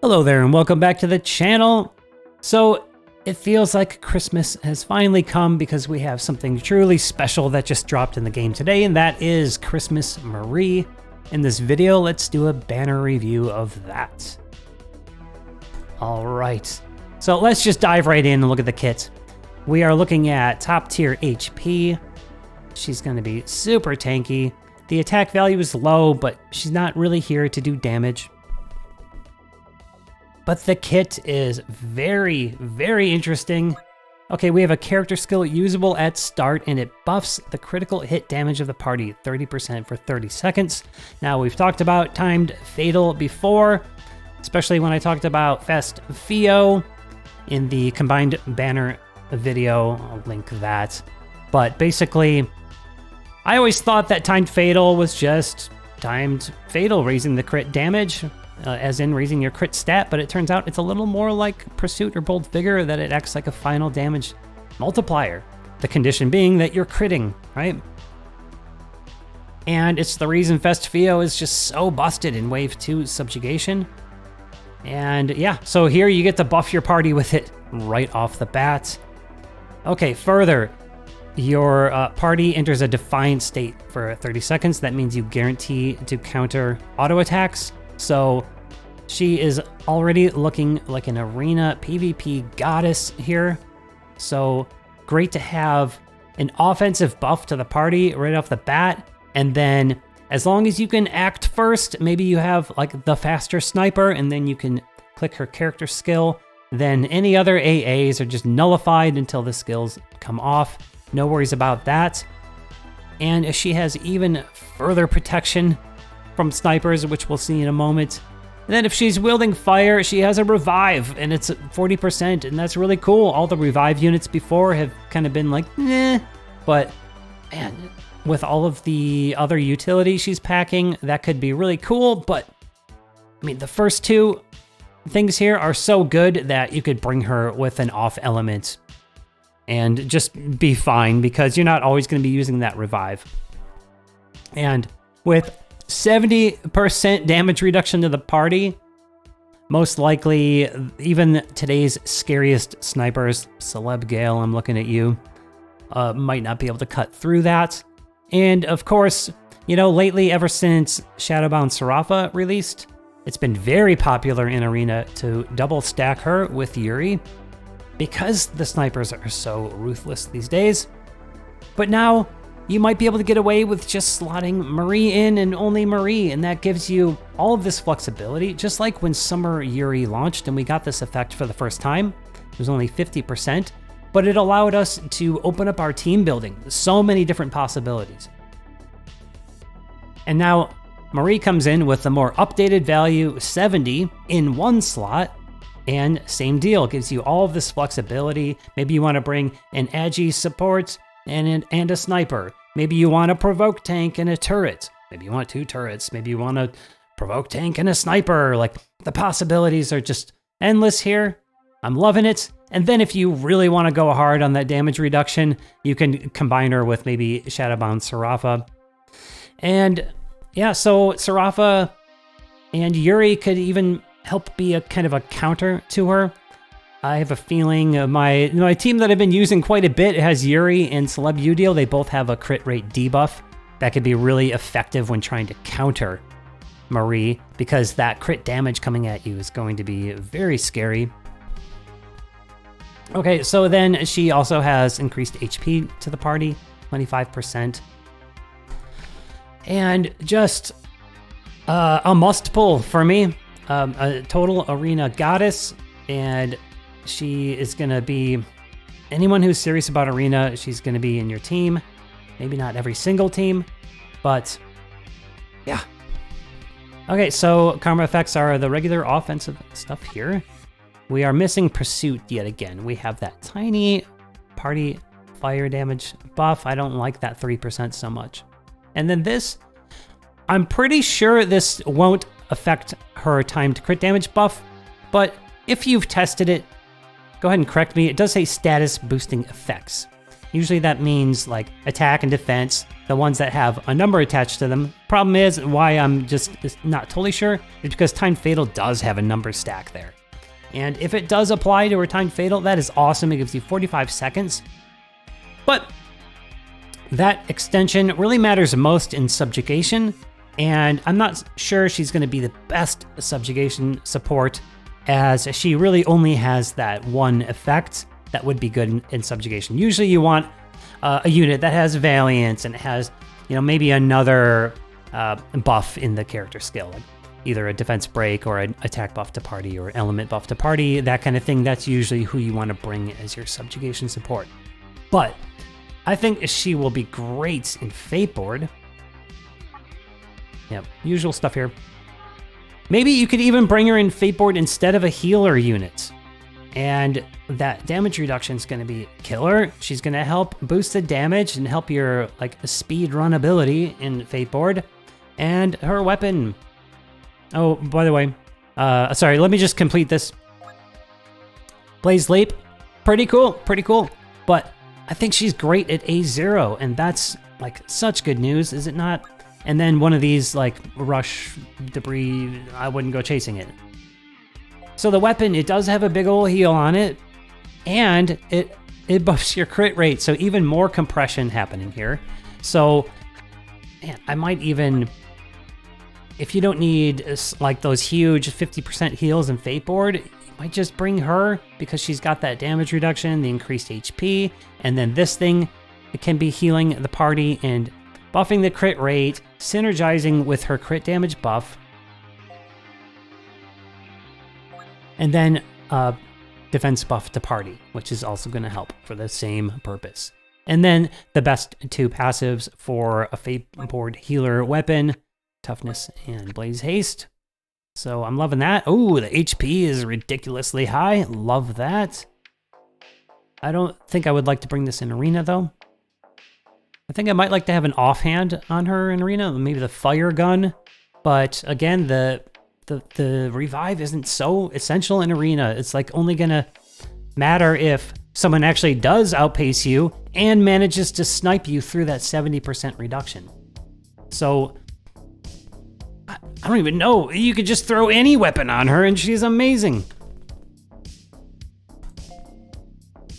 Hello there and welcome back to the channel. So it feels like Christmas has finally come because we have something truly special that just dropped in the game today, and that is Christmas Marie. In this video, let's do a banner review of that. All right, so let's just dive right in and look at the kit. We are looking at top tier HP. She's going to be super tanky. The attack value is low, but she's not really here to do damage. But the kit is very, very interesting. Okay, we have a character skill usable at start, and it buffs the critical hit damage of the party 30% for 30 seconds. Now, we've talked about timed fatal before, especially when I talked about Fest Fio in the combined banner video. I'll link that. But basically, I always thought that timed fatal was just timed fatal, raising the crit damage. As in raising your crit stat, but it turns out it's a little more like Pursuit or Bold Vigor, that it acts like a final damage multiplier. The condition being that you're critting, right? And it's the reason Fest Fio is just so busted in Wave 2 Subjugation. And yeah, so here you get to buff your party with it right off the bat. Okay, further, your party enters a defiant state for 30 seconds. That means you guarantee to counter auto attacks. So she is already looking like an arena PvP goddess here. So great to have an offensive buff to the party right off the bat. And then as long as you can act first, maybe you have like the faster sniper, and then you can click her character skill. Then any other AAs are just nullified until the skills come off. No worries about that. And she has even further protection from snipers, which we'll see in a moment. And then if she's wielding fire, she has a revive, and it's 40%, and that's really cool. All the revive units before have kind of been like, eh, but man, with all of the other utility she's packing, that could be really cool. But I mean, the first two things here are so good that you could bring her with an off element and just be fine, because you're not always going to be using that revive. And with 70% damage reduction to the party, most likely even today's scariest snipers, Celeb Gale, I'm looking at you, might not be able to cut through that. And of course, you know, lately, ever since Shadowbound Serafa released, it's been very popular in Arena to double stack her with Yuri, because the snipers are so ruthless these days. But now you might be able to get away with just slotting Marie in and only Marie, and that gives you all of this flexibility, just like when Summer Yuri launched and we got this effect for the first time. It was only 50%, but it allowed us to open up our team building. So many different possibilities. And now Marie comes in with a more updated value, 70 in one slot, and same deal, gives you all of this flexibility. Maybe you want to bring an Agi support and a sniper. Maybe you want a provoke tank and a turret. Maybe you want two turrets. Maybe you want a provoke tank and a sniper. Like, the possibilities are just endless here. I'm loving it. And then if you really want to go hard on that damage reduction, you can combine her with maybe Shadowbound Serafa. And yeah, so Serafa and Yuri could even help be a kind of a counter to her. I have a feeling my team that I've been using quite a bit has Yuri and Celeb Udeal. They both have a crit rate debuff that could be really effective when trying to counter Marie, because that crit damage coming at you is going to be very scary. Okay, so then she also has increased HP to the party, 25%. And just a must pull for me, a total arena goddess, and she is going to be, anyone who's serious about Arena, she's going to be in your team. Maybe not every single team, but yeah. Okay, so Karma effects are the regular offensive stuff here. We are missing Pursuit yet again. We have that tiny party fire damage buff. I don't like that 3% so much. And then this, I'm pretty sure this won't affect her timed crit damage buff, but if you've tested it, go ahead and correct me. It does say status boosting effects. Usually that means like attack and defense, the ones that have a number attached to them. Problem is, why I'm just not totally sure, is because Timed Fatal does have a number stack there. And if it does apply to her Timed Fatal, that is awesome. It gives you 45 seconds. But that extension really matters most in subjugation, and I'm not sure she's going to be the best subjugation support, as she really only has that one effect that would be good in subjugation. Usually you want a unit that has Valiance and has, maybe another buff in the character skill, like either a defense break or an attack buff to party or element buff to party, that kind of thing. That's usually who you want to bring as your subjugation support. But I think she will be great in Fateboard. Yep, usual stuff here. Maybe you could even bring her in Fateboard instead of a healer unit. And that damage reduction is going to be killer. She's going to help boost the damage and help your speed run ability in Fateboard. And her weapon. Oh, by the way, sorry, let me just complete this. Blaze Leap, pretty cool. But I think she's great at A0, and that's such good news, is it not? And then one of these rush debris, I wouldn't go chasing it. So the weapon, it does have a big ol' heal on it, and it buffs your crit rate, so even more compression happening here. So, man, I might even, if you don't need those huge 50% heals in Fateboard, you might just bring her because she's got that damage reduction, the increased HP, and then this thing, it can be healing the party and buffing the crit rate, synergizing with her crit damage buff, and then defense buff to party, which is also going to help for the same purpose. And then the best two passives for a Fateboard healer weapon, Toughness and Blaze Haste. So I'm loving that. Oh, the HP is ridiculously high. Love that. I don't think I would like to bring this in Arena, though. I think I might like to have an offhand on her in Arena, maybe the Fire Gun. But again, the revive isn't so essential in Arena. It's only gonna matter if someone actually does outpace you and manages to snipe you through that 70% reduction. So I don't even know. You could just throw any weapon on her and she's amazing.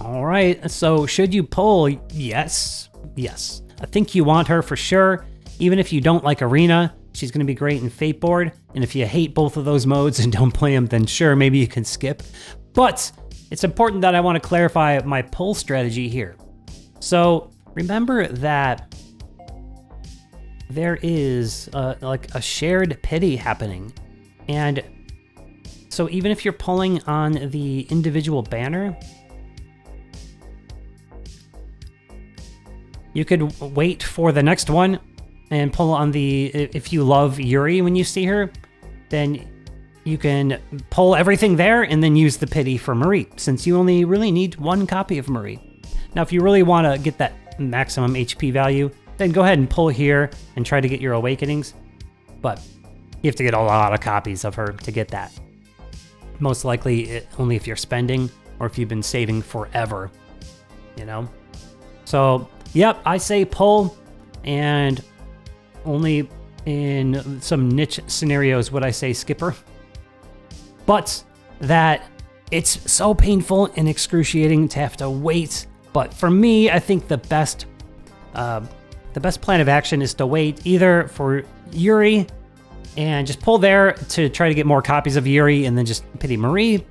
All right, so should you pull? Yes. I think you want her for sure. Even if you don't like Arena, she's going to be great in Fateboard. And if you hate both of those modes and don't play them, then sure, maybe you can skip. But it's important that I want to clarify my pull strategy here. So remember that there is a shared pity happening. And so even if you're pulling on the individual banner, you could wait for the next one and pull on if you love Yuri when you see her, then you can pull everything there and then use the pity for Marie, since you only really need one copy of Marie. Now, if you really want to get that maximum HP value, then go ahead and pull here and try to get your awakenings. But you have to get a lot of copies of her to get that. Most likely only if you're spending or if you've been saving forever, So, yep, I say pull, and only in some niche scenarios would I say skipper. But that it's so painful and excruciating to have to wait. But for me, I think the best plan of action is to wait either for Yuri and just pull there to try to get more copies of Yuri and then just pity Marie.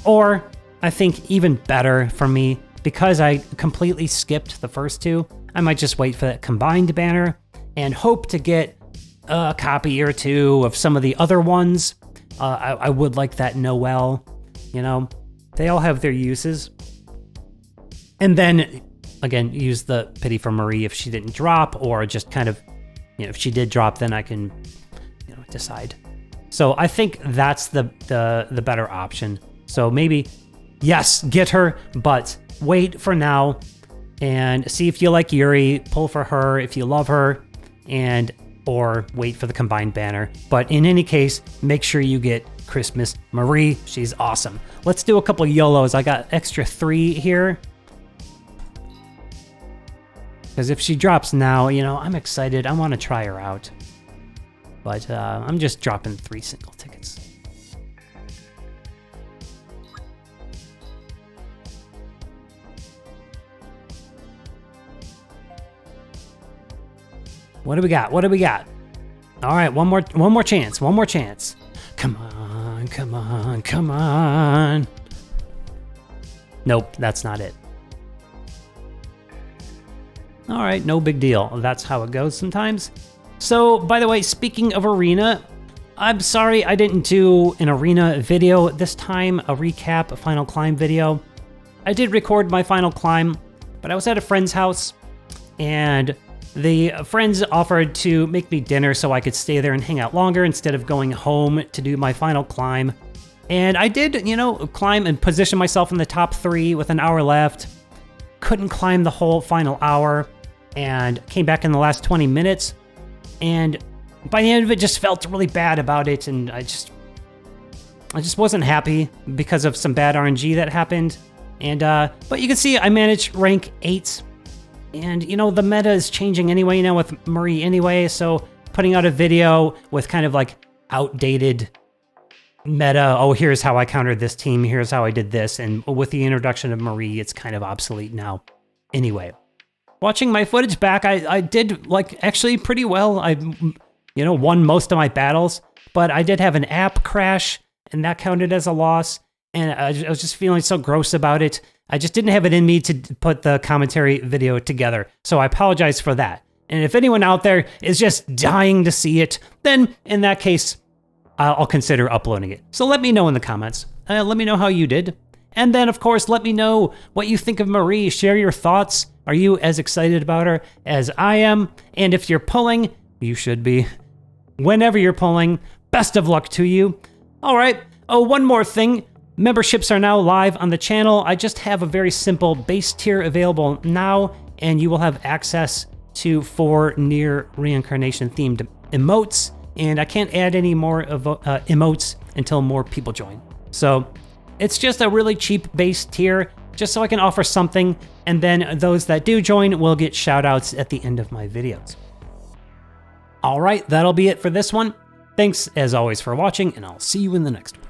Or I think even better for me, because I completely skipped the first two, I might just wait for that combined banner and hope to get a copy or two of some of the other ones. I would like that Noelle, they all have their uses. And then, again, use the pity for Marie if she didn't drop, or just kind of, if she did drop, then I can, decide. So I think that's the better option. So maybe, yes, get her, but wait for now and see if you like Yuri, pull for her if you love her, or wait for the combined banner. But in any case, make sure you get Christmas Marie. She's awesome. Let's do a couple YOLOs. I got extra 3 here. Because if she drops now, you know, I'm excited. I want to try her out. But I'm just dropping 3 single tickets. What do we got? What do we got? All right, one more chance. One more chance. Come on, come on, come on. Nope, that's not it. All right, no big deal. That's how it goes sometimes. So, by the way, speaking of Arena, I'm sorry I didn't do an Arena video this time, a recap, a Final Climb video. I did record my Final Climb, but I was at a friend's house, and the friends offered to make me dinner so I could stay there and hang out longer instead of going home to do my Final Climb. And I did, you know, climb and position myself in the top 3 with an hour left. Couldn't climb the whole final hour and came back in the last 20 minutes. And by the end of it, just felt really bad about it. And I just wasn't happy because of some bad RNG that happened. And, but you can see I managed rank 8. And, you know, the meta is changing anyway now with Marie anyway. So putting out a video with kind of like outdated meta, oh, here's how I countered this team, here's how I did this, and with the introduction of Marie, it's kind of obsolete now. Anyway, watching my footage back, I did, like, actually pretty well. I, you know, won most of my battles, but I did have an app crash, and that counted as a loss, and I was just feeling so gross about it. I just didn't have it in me to put the commentary video together, so I apologize for that. And if anyone out there is just dying to see it, then in that case, I'll consider uploading it. So let me know in the comments. Let me know how you did. And then, of course, let me know what you think of Marie. Share your thoughts. Are you as excited about her as I am? And if you're pulling, you should be. Whenever you're pulling, best of luck to you. All right. Oh, one more thing. Memberships are now live on the channel. I just have a very simple base tier available now, and you will have access to 4 Nier Reincarnation themed emotes. And I can't add any more emotes until more people join. So it's just a really cheap base tier, just so I can offer something, and then those that do join will get shout outs at the end of my videos. All right, that'll be it for this one. Thanks as always for watching, and I'll see you in the next one.